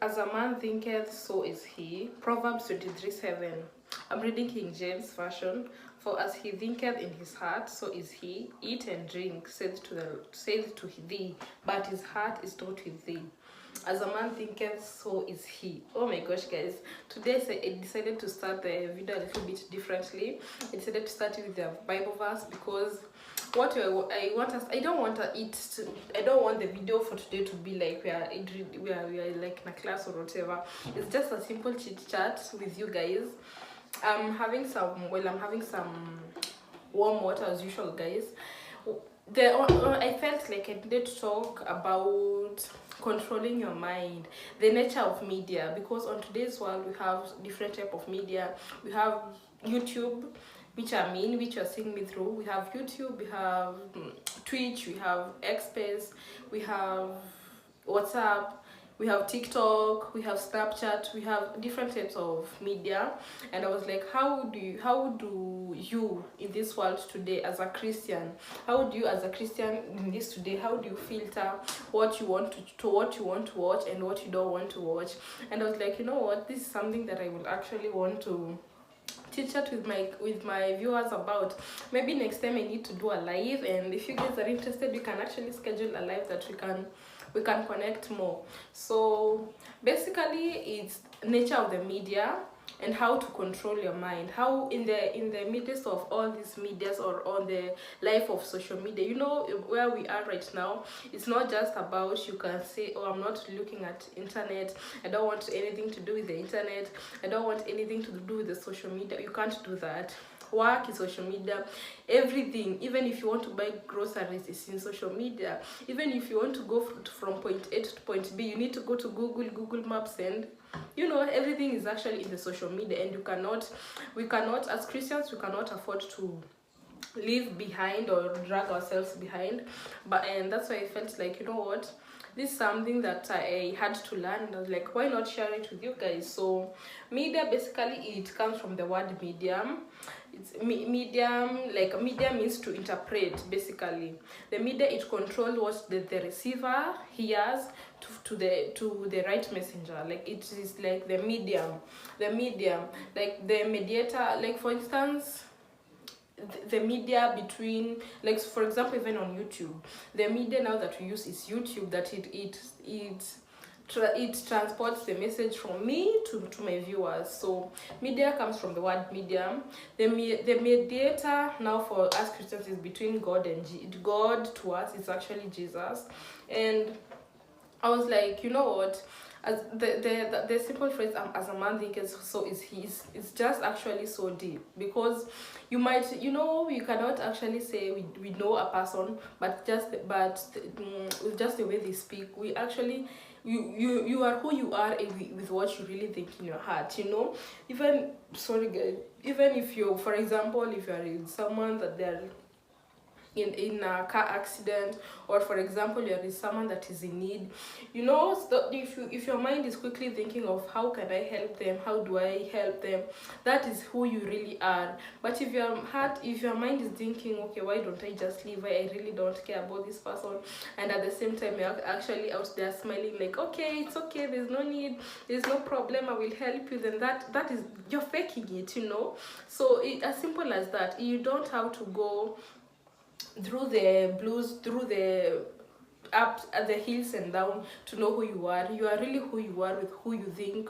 As a man thinketh, so is he. Proverbs 23:7. I'm reading King James Version. For as he thinketh in his heart, so is he. Eat and drink, saith to thee, but his heart is not with thee. As a man thinketh, so is he. Oh my gosh, guys. Today I decided to start the video a little bit differently. I decided to start with the Bible verse because what I want us, I don't want the video for today to be like we are like in a class or whatever. It's just a simple chit chat with you guys. I'm having some warm water as usual, guys. I felt like I needed to talk about controlling your mind, the nature of media, because on today's world we have different type of media. We have YouTube, which you're seeing me through. We have YouTube, we have Twitch, we have Xspace, we have WhatsApp, we have TikTok, we have Snapchat, we have different types of media. And I was like, how do you in this world today as a Christian, how do you as a Christian in this today, how do you filter what you want to what you want to watch and what you don't want to watch? And I was like, you know what, this is something that I will actually want to chit chat with my viewers about. Maybe next time I need to do a live, and if you guys are interested, we can actually schedule a live that we can connect more. So basically it's nature of the media and how to control your mind, how in the midst of all these medias or on the life of social media, you know, where we are right now, it's not just about you can say, oh, I'm not looking at internet, I don't want anything to do with the internet, I don't want anything to do with the social media. You can't do that. Work is social media, everything. Even if you want to buy groceries, it's in social media. Even if you want to go from point A to point B, you need to go to Google Maps, and you know, everything is actually in the social media. And we cannot as Christians, we cannot afford to leave behind or drag ourselves behind. And that's why I felt like, you know what, this is something that I had to learn, and I was like, why not share it with you guys? So media, basically it comes from the word medium. It's medium, like media means to interpret. Basically the media, it controls what the receiver hears to the right messenger. Like it is like the medium, like the mediator. Like for instance, the media between, like for example, even on YouTube, the media now that we use is YouTube, that it transports the message from me to my viewers. So media comes from the word medium. The mediator now for us Christians is between God and God to us is actually Jesus. And I was like, you know what, as the simple phrase, as a man thinketh, so is he, it's just actually so deep. Because you might, you know, you cannot actually say we know a person, but with just the way they speak, we actually, you are who you are with what you really think in your heart, you know. Even, sorry guys, even if you, for example, if you are in someone that they're in a car accident, or for example you're with someone that is in need, you know, so if your mind is quickly thinking of how can I help them, how do I help them, that is who you really are. But if your mind is thinking, okay, why don't I just leave, I really don't care about this person, and at the same time you're actually out there smiling like, okay, it's okay, there's no need, there's no problem, I will help you, then that is, you're faking it, you know. So as simple as that. You don't have to go through the blues, through the up at the hills and down to know who you are. You are really who you are with who you think,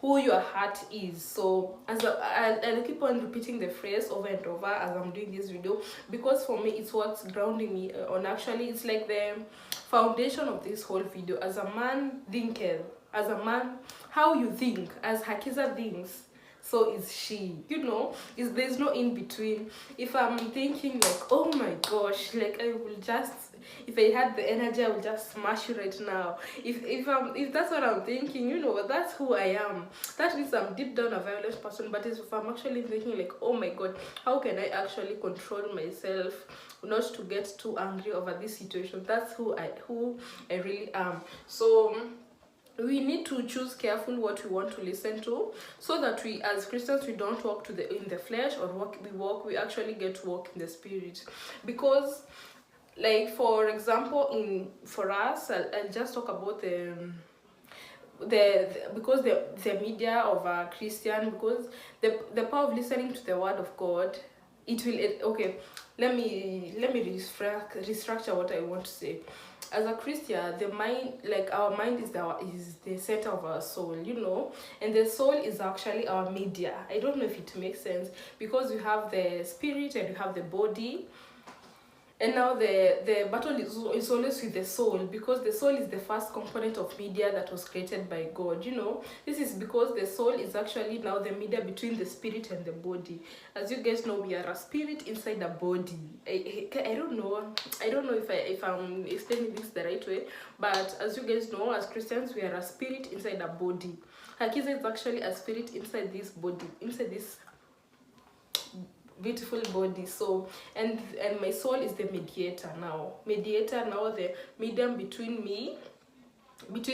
who your heart is. So I'll keep on repeating the phrase over and over as I'm doing this video, because for me it's what's grounding me on, actually it's like the foundation of this whole video. As a man thinketh, as a man, how you think, as Hakiza thinks, so is she, you know. There's no in between. If I'm thinking like, oh my gosh, like I will just, if I had the energy, I will just smash you right now. If that's what I'm thinking, you know, that's who I am. That means I'm deep down a violent person. But if I'm actually thinking like, oh my god, how can I actually control myself not to get too angry over this situation, that's who I really am. So we need to choose careful what we want to listen to, so that we as Christians, we don't walk in the flesh, or we actually get to walk in the spirit. Because like for example, for us, I'll just talk about because the media of a Christian, because the power of listening to the word of God, okay, let me restructure what I want to say. As a Christian, the mind, like our mind is the center of our soul, and the soul is actually our media. I don't know if it makes sense, because you have the spirit and you have the body. And now the battle is always with the soul, because the soul is the first component of media that was created by God. This is because the soul is actually now the media between the spirit and the body. As you guys know, we are a spirit inside a body. I don't know if I'm explaining this the right way, but as you guys know, as Christians, we are a spirit inside a body. Hakiza is actually a spirit inside this body, inside this beautiful body. So and my soul is the mediator now, the medium between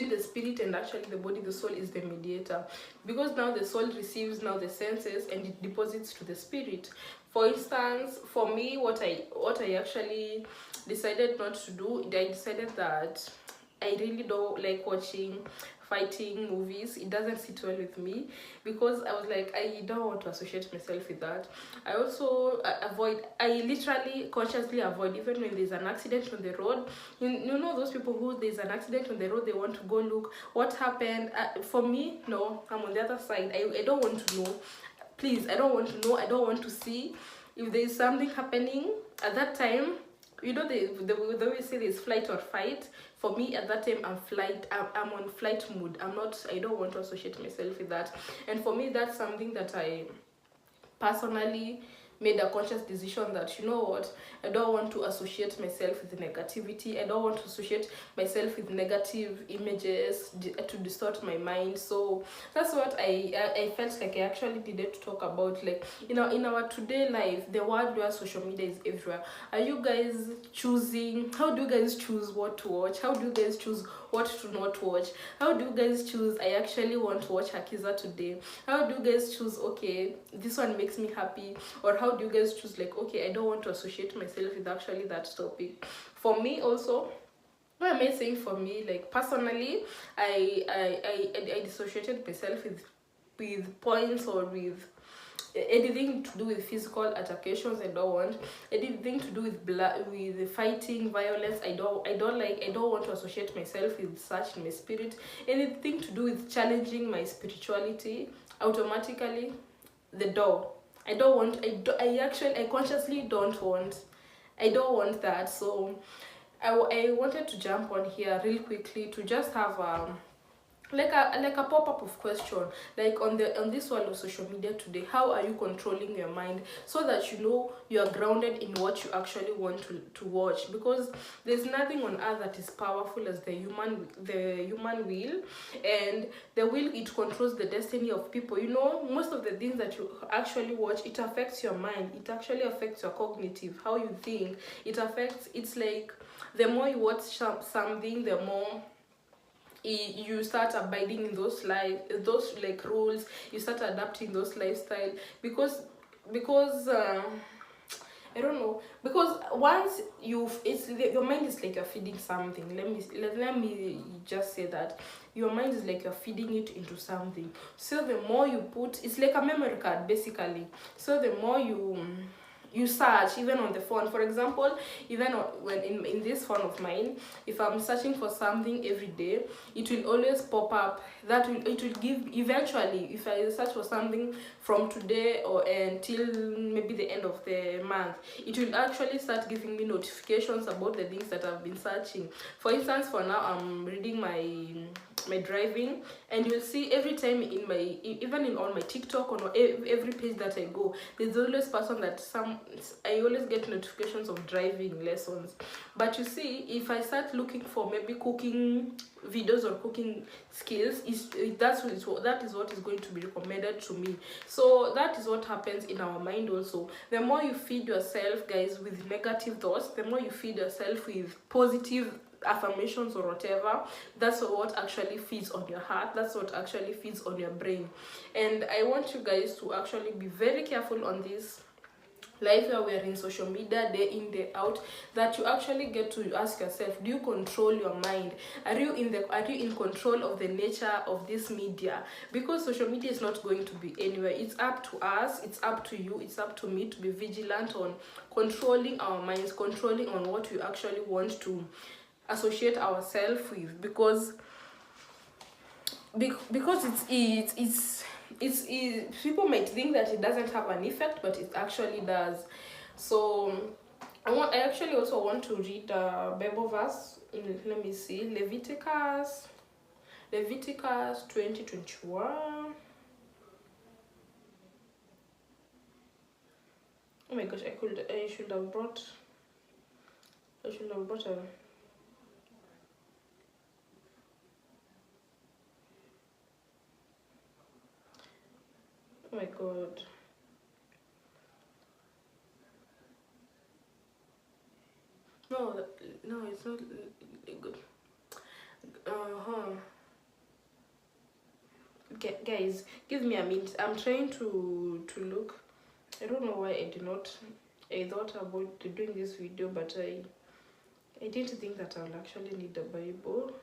the spirit and actually the body. The soul is the mediator, because now the soul receives now the senses and it deposits to the spirit. For instance, for me, what I actually decided not to do, I decided that I really don't like watching fighting movies. It doesn't sit well with me, because I was like, I don't want to associate myself with that. I also I literally consciously avoid, even when there's an accident on the road. You know those people who, there's an accident on the road, they want to go look what happened. For me, no, I'm on the other side. I don't want to know. Please, I don't want to know. I don't want to see. If there's something happening at that time, the way we say there's flight or fight. For me, at that time, I'm on flight mode. I don't want to associate myself with that. And for me, that's something that I personally made a conscious decision, that I don't want to associate myself with negativity. I don't want to associate myself with negative images to distort my mind. So that's what I felt like I actually needed to talk about. Like, in our today life, the world where social media is everywhere, are you guys choosing? How do you guys choose what to watch? How do you guys choose what to not watch? How do you guys choose, I actually want to watch Hakiza today? How do you guys choose, okay, this one makes me happy? Or how do you guys choose, like, okay, I don't want to associate myself with actually that topic? For me also, what am I saying? For me, like, personally, I dissociated myself with points, or with anything to do with physical altercations. I don't want anything to do with fighting, violence. I don't want to associate myself with such in my spirit. Anything to do with challenging my spirituality, automatically the door. I consciously don't want. I don't want that. So I wanted to jump on here real quickly to just have like a pop-up of question, like on this world of social media today. How are you controlling your mind so that you are grounded in what you actually want to watch? Because there's nothing on earth that is powerful as the human will. And the will, it controls the destiny of people. Most of the things that you actually watch, it affects your mind. It actually affects your cognitive, how you think. It's like, the more you watch something, the more you start abiding in those like rules. You start adapting those lifestyle, because I don't know, because once your mind is like you're feeding something. Let me just say that your mind is like you're feeding it into something. So the more you put, it's like a memory card basically. So the more you search, even on the phone, for example, even when in this phone of mine, if I'm searching for something every day, it will always pop up. It will give, eventually, if I search for something from today or until maybe the end of the month, it will actually start giving me notifications about the things that I've been searching. For instance, for now, I'm reading my driving, and you'll see every time on my TikTok, or every page that I go, there's always person that I always get notifications of driving lessons. But you see, if I start looking for maybe cooking videos or cooking skills, that is what is going to be recommended to me. So that is what happens in our mind also. The more you feed yourself, guys, with negative thoughts, the more you feed yourself with positive affirmations or whatever, that's what actually feeds on your heart. That's what actually feeds on your brain. And I want you guys to actually be very careful on this life where we are in social media day in day out, that you actually get to ask yourself, do you control your mind? Are you in control of the nature of this media? Because social media is not going to be anywhere. It's up to us, it's up to you, it's up to me to be vigilant on controlling our minds, controlling on what we actually want to associate ourselves with. Because it's people might think that it doesn't have an effect, but it actually does. So I actually also want to read a Bible verse in, let me see, Leviticus 20:21. Oh my gosh, I should have brought a, oh my god. No, it's not good. Uh-huh. Okay, guys, give me a minute. I'm trying to look. I don't know why I thought about doing this video, but I didn't think that I'll actually need the Bible.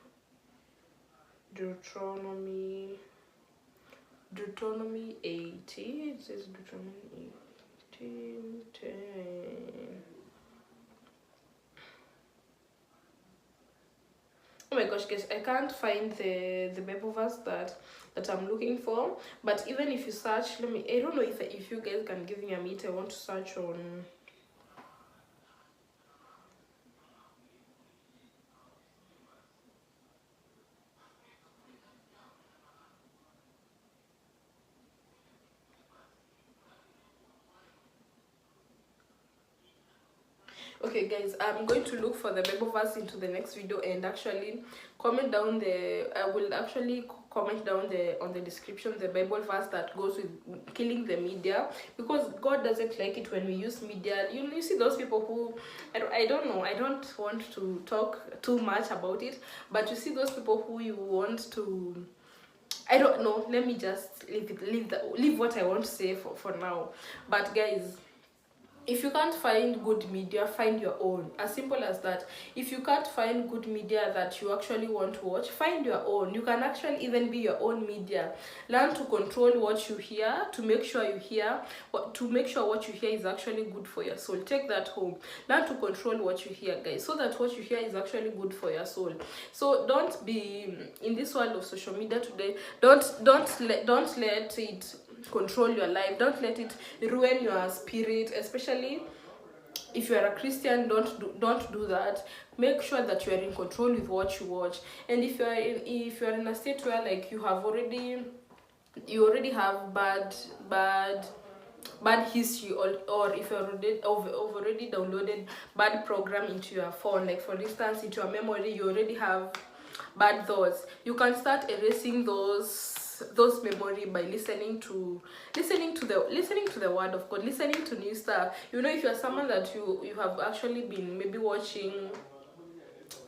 Deuteronomy 80. It says Deuteronomy 18:10. Oh my gosh, guys, I can't find the Bible verse that I'm looking for. But even if you search, I don't know if you guys can give me a minute. I want to search on. Okay guys, I'm going to look for the Bible verse into the next video, and actually comment down I will actually comment down on the description the Bible verse that goes with killing the media, because God doesn't like it when we use media. You see those people who, I don't know, I don't want to talk too much about it, but you see those people who you want to, I don't know, let me just leave what I want to say for now. But guys, if you can't find good media, find your own. As simple as that. If you can't find good media that you actually want to watch, find your own. You can actually even be your own media. Learn to control what you hear, to make sure what you hear is actually good for your soul. Take that home. Learn to control what you hear, guys, so that what you hear is actually good for your soul. So don't be in this world of social media today. Don't let it control your life. Don't let it ruin your spirit, especially if you are a Christian. Don't do that. Make sure that you are in control with what you watch. And if you are in a state where like you already have bad history, or if you've already downloaded bad program into your phone, like for instance into your memory you already have bad thoughts, you can start erasing those memory by listening to the word of God, listening to new stuff. If you're someone that you have actually been maybe watching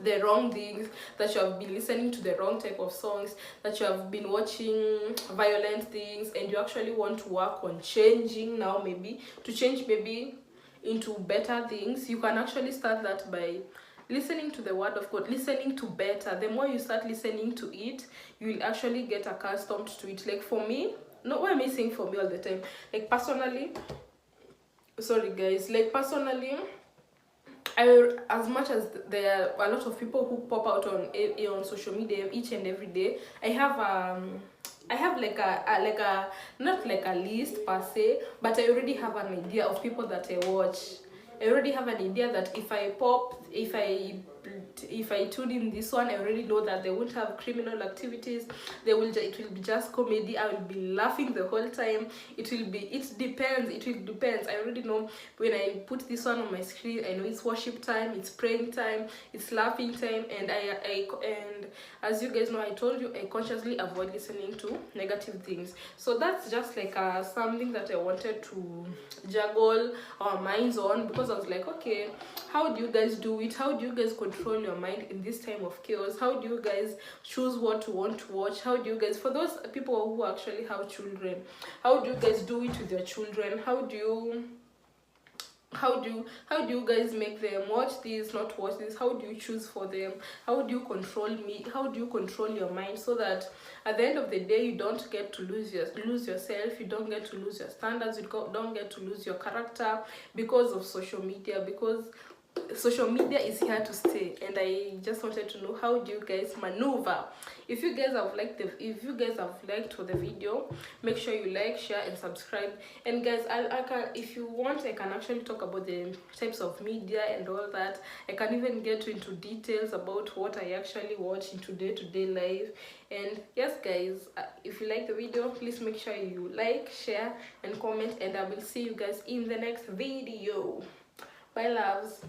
the wrong things, that you have been listening to the wrong type of songs, that you have been watching violent things, and you actually want to work on changing now, maybe to change maybe into better things, you can actually start that by listening to the word of God, listening to better. The more you start listening to it, you will actually get accustomed to it. Like for me, why am I saying for me all the time? Like personally, sorry guys, like personally, as much as there are a lot of people who pop out on social media each and every day, I have like a not like a list per se, but I already have an idea of people that I watch. I already have an idea that if I tune in this one, I already know that they won't have criminal activities. It will be just comedy. I will be laughing the whole time. It depends. I already know when I put this one on my screen, I know it's worship time, it's praying time, it's laughing time, and and as you guys know, I told you I consciously avoid listening to negative things. So that's just like something that I wanted to juggle our minds on, because I was like, okay, how do you guys do it? How do you guys control your mind in this time of chaos? How do you guys choose what to want to watch? How do you guys, for those people who actually have children, how do you guys do it with your children? How do you how do you guys make them watch this, not watch this? How do you choose for them? How do you control me? How do you control your mind, so that at the end of the day you don't get to lose yourself, you don't get to lose your standards, don't get to lose your character because of social media, because social media is here to stay. And I just wanted to know, how do you guys maneuver? If you guys have liked the video, make sure you like, share and subscribe. And guys, I can, if you want, I can actually talk about the types of media and all that. I can even get into details about what I actually watch into day-to-day life. And yes guys, if you like the video, please make sure you like, share and comment, and I will see you guys in the next video. Bye loves.